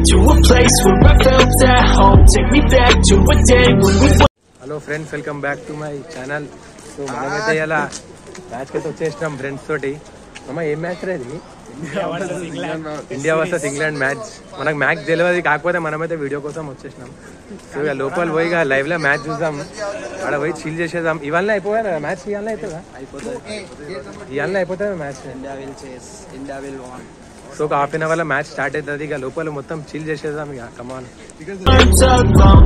to a place where I felt at home. Take me back to a day when we were. Hello friends, welcome back to my channel. So మనమైతే ఇలా match అయితే వచ్చేసినాం friends తోటి. అమ్మ ఏం match రేది? India versus England match. మనకు match తెలియదు, కాకపోతే మనమైతే వీడియో కోసం వచ్చేసినాం. సో ఇక లోపల పోయి లైవ్ లో మ్యాచ్ చూద్దాం, అక్కడ పోయి చిల్ చేసేద్దాం. ఇవాళ అయిపోయా మ్యాచ్, ఇవాళ అవుతుందా? ఇవాళ అయిపోతుంది మ్యాచ్. సో ఒక హాఫ్ అన్ అవర్ లో మ్యాచ్ స్టార్ట్ అవుతుంది. ఇక లోపల మొత్తం చిల్ చేసేద్దాం. ఇక కమాన్.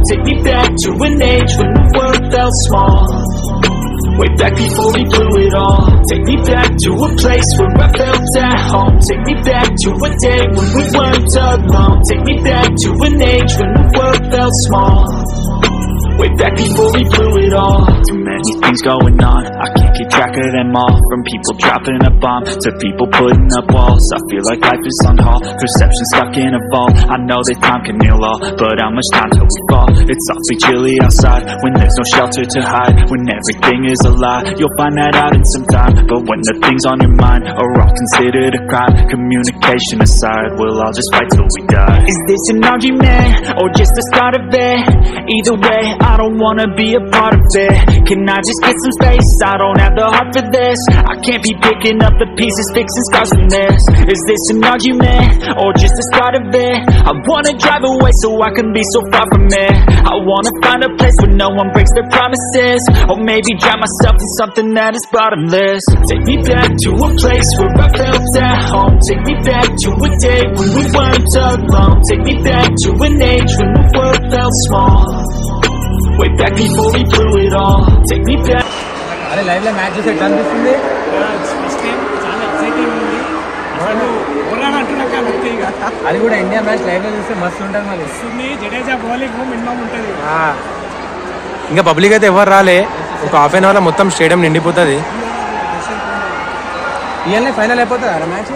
Take me back to an age when the world felt small. Way back before we blew it all. Take me back to a place where I felt at home. Take me back to a day when we weren't alone. Take me back to an age when the world felt small. Way back before we blew it all. Too many things going on, I can't keep track of them all. From people dropping a bomb to people putting up walls. I feel like life is on hold, perception stuck in a vault. I know that time can heal all, but how much time till we fall? It's awfully chilly outside when there's no shelter to hide. When everything is a lie, you'll find that out in some time. But when the things on your mind are all considered a crime, communication aside, we'll all just fight till we die. Is this an argument or just the start of it? Either way, I don't wanna be a part of it. Can I just get some space? I don't have the heart for this. I can't be picking up the pieces, fixing scars from this. Is this an argument or just the start of it? I wanna drive away so I can be so far from it. I wanna find a place where no one breaks their promises, or maybe drown myself in something that is bottomless. Take me back to a place where I felt at home. Take me back to a day when we weren't alone. Take me back to an age when the world felt small. Way back before we blew it all. Take me back. అరే live లో match చూస్తే ఎట్లా అనిపిస్తుంది? చాలా exciting ఉంది. అది కూడా India match live లో చూస్తే మస్తు ఉంటుంది. మళ్ళీ జడేజా బౌలింగ్ మినిమం ఉంటుంది. ఇంకా పబ్లిక్ అయితే ఎవరు రాలే. ఒక హాఫ్ అన్ అవర్ లో మొత్తం స్టేడియం నిండిపోతుంది. ఇవాళ ఫైనల్ అయిపోతుంది match.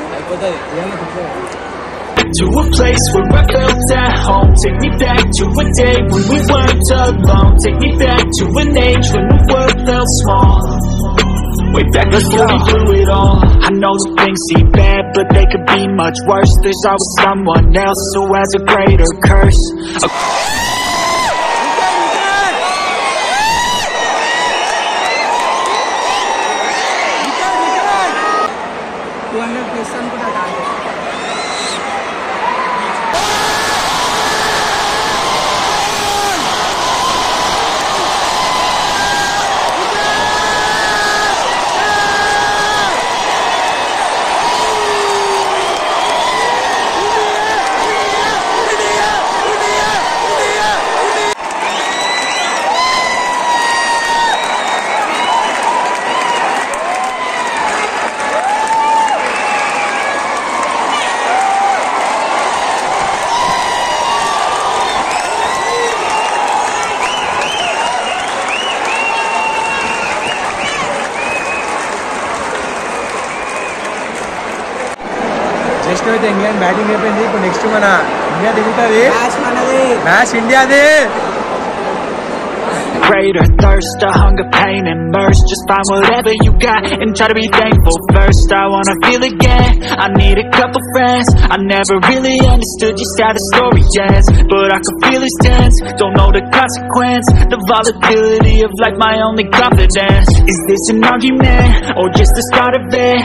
To a place where I felt at home. Take me back to a day when we weren't alone. Take me back to an age when the world felt small. Way back before we blew it all. I know that things seem bad, but they could be much worse. There's always someone else who has a greater curse. Next అయితే England batting అయిపోయింది. ఇప్పుడు next మన India దిగుతుంది. Match ఇండియాది. Greater thirst, a hunger, pain, and mercy. Just find whatever you got and try to be thankful first. I wanna feel again, I need a couple friends. I never really understood just how the story ends, but I can feel it's tense, don't know the consequence. The volatility of life, my only confidence. Is this an argument or just the start of it?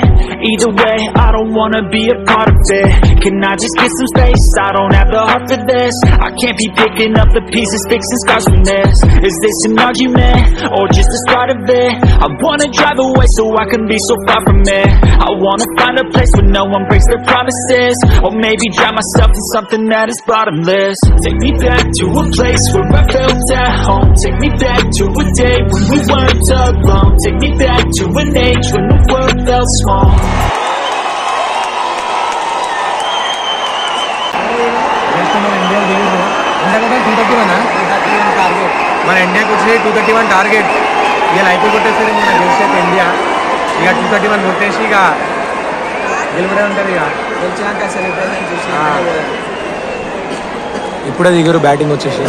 Either way, I don't wanna be a part of it. Can I just get some space? I don't have the heart for this. I can't be picking up the pieces, fixing scars from this. Is this an argument or just the start of it? I wanna drive away so I can be so far from it. I wanna find a place where no one breaks their promises, or maybe drown myself in something that is bottomless. Take me back to a place where I felt at home. Take me back to a day when we weren't alone. Take me back to an age when the world felt small. మన ఇండియాకి వచ్చి 231 target. ఇక అయిపోయి కొట్టేసరి మన గెలిచేది India. ఇక 231 కొట్టేసి ఇక గెలుపుడే ఉంటుంది. ఇక గెలిచినాక సెలబ్రేషన్ చేసి ఇప్పుడే దిగురు బ్యాటింగ్ వచ్చేసి.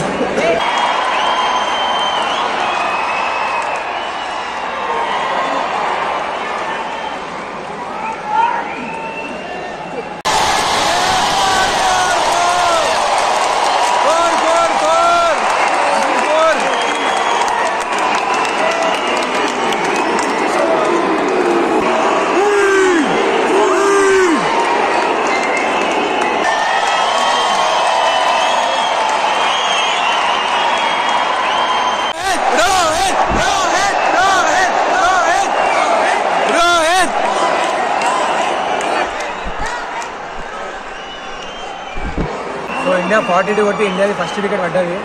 ఇండియా 42 కొట్టి ఇండియాది ఫస్ట్ వికెట్ పడ్డది.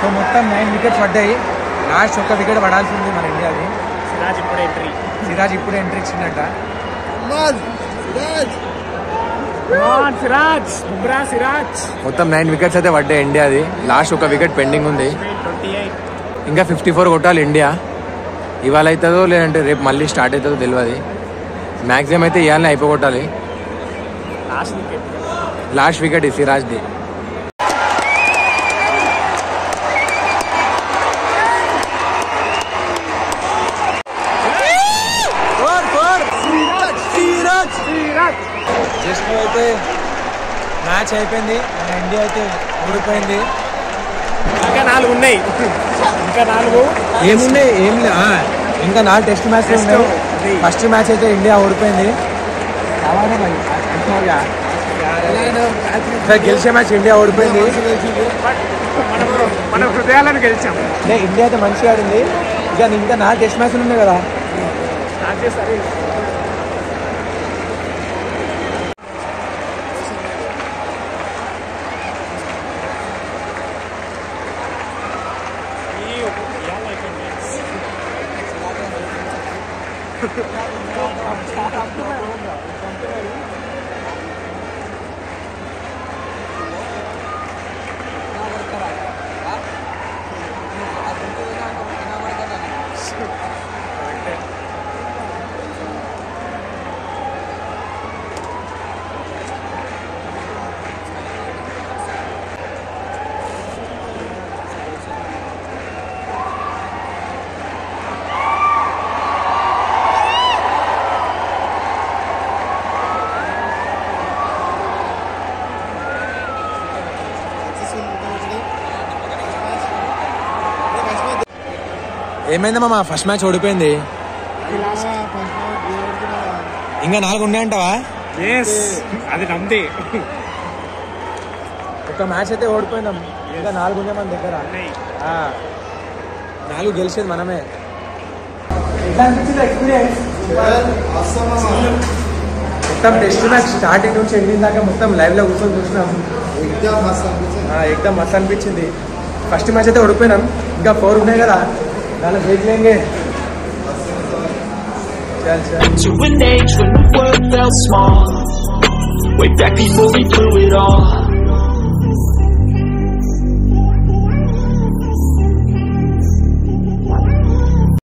సో మొత్తం 9 వికెట్స్ పడ్డాయి. లాస్ట్ ఒక్క వికెట్ పడాల్సి ఉంది మన ఇండియాది. సిరాజ్ ఇప్పుడు ఎంట్రీ ఇచ్చిందట. మొత్తం 9 వికెట్స్ అయితే పడ్డాయి ఇండియాది. లాస్ట్ ఒక వికెట్ పెండింగ్ ఉంది. ఇంకా 54 కొట్టాలి ఇండియా. ఇవాళ అవుతుందో లేదంటే రేపు మళ్ళీ స్టార్ట్ అవుతుందో తెలియదు. మ్యాక్సిమం అయితే ఇవాళనే అయిపోగొట్టాలి. లాస్ట్ వికెట్ ఈ సిరాజ్ది. జస్ట్ అయితే మ్యాచ్ అయిపోయింది. మన ఇండియా అయితే ఓడిపోయింది. ఇంకా 4 ఉన్నాయి. ఏమున్నాయి ఏం లే. ఇంకా 4 టెస్ట్ మ్యాచ్లు ఉన్నాయి. ఫస్ట్ మ్యాచ్ అయితే ఇండియా ఓడిపోయింది. గెలిచే మ్యాచ్ ఇండియా ఓడిపోయింది. మన హృదయాలను గెలిచాం. అంటే ఇండియా అయితే మంచిగా ఆడింది. ఇంకా 4 టెస్ట్ మ్యాచ్లు ఉన్నాయి కదా. ఏమైందమ్మా మా ఫస్ట్ మ్యాచ్ ఓడిపోయింది. ఇంకా 4 ఉన్నాయంటావా? అది నమ్మితే ఒక మ్యాచ్ అయితే ఓడిపోయిందాం. ఇంకా 4 ఉన్నాయి మన దగ్గర. 4 గెలిచేది మనమే. ఎట్లా అనిపించింది ఎక్స్పీరియన్స్? మొత్తం టెస్ట్ మ్యాచ్ స్టార్టింగ్ నుంచి ఎండింగ్ దాకా మొత్తం లైవ్ లో కూర్చొని చూసినాం. ఎక్దమ్ మస్త్ అనిపించింది. ఫస్ట్ మ్యాచ్ అయితే ఓడిపోయినాం. ఇంకా 4 ఉన్నాయి కదా, దాన్ని break లేంగే. To an age when the world felt small, way back before we blew it all.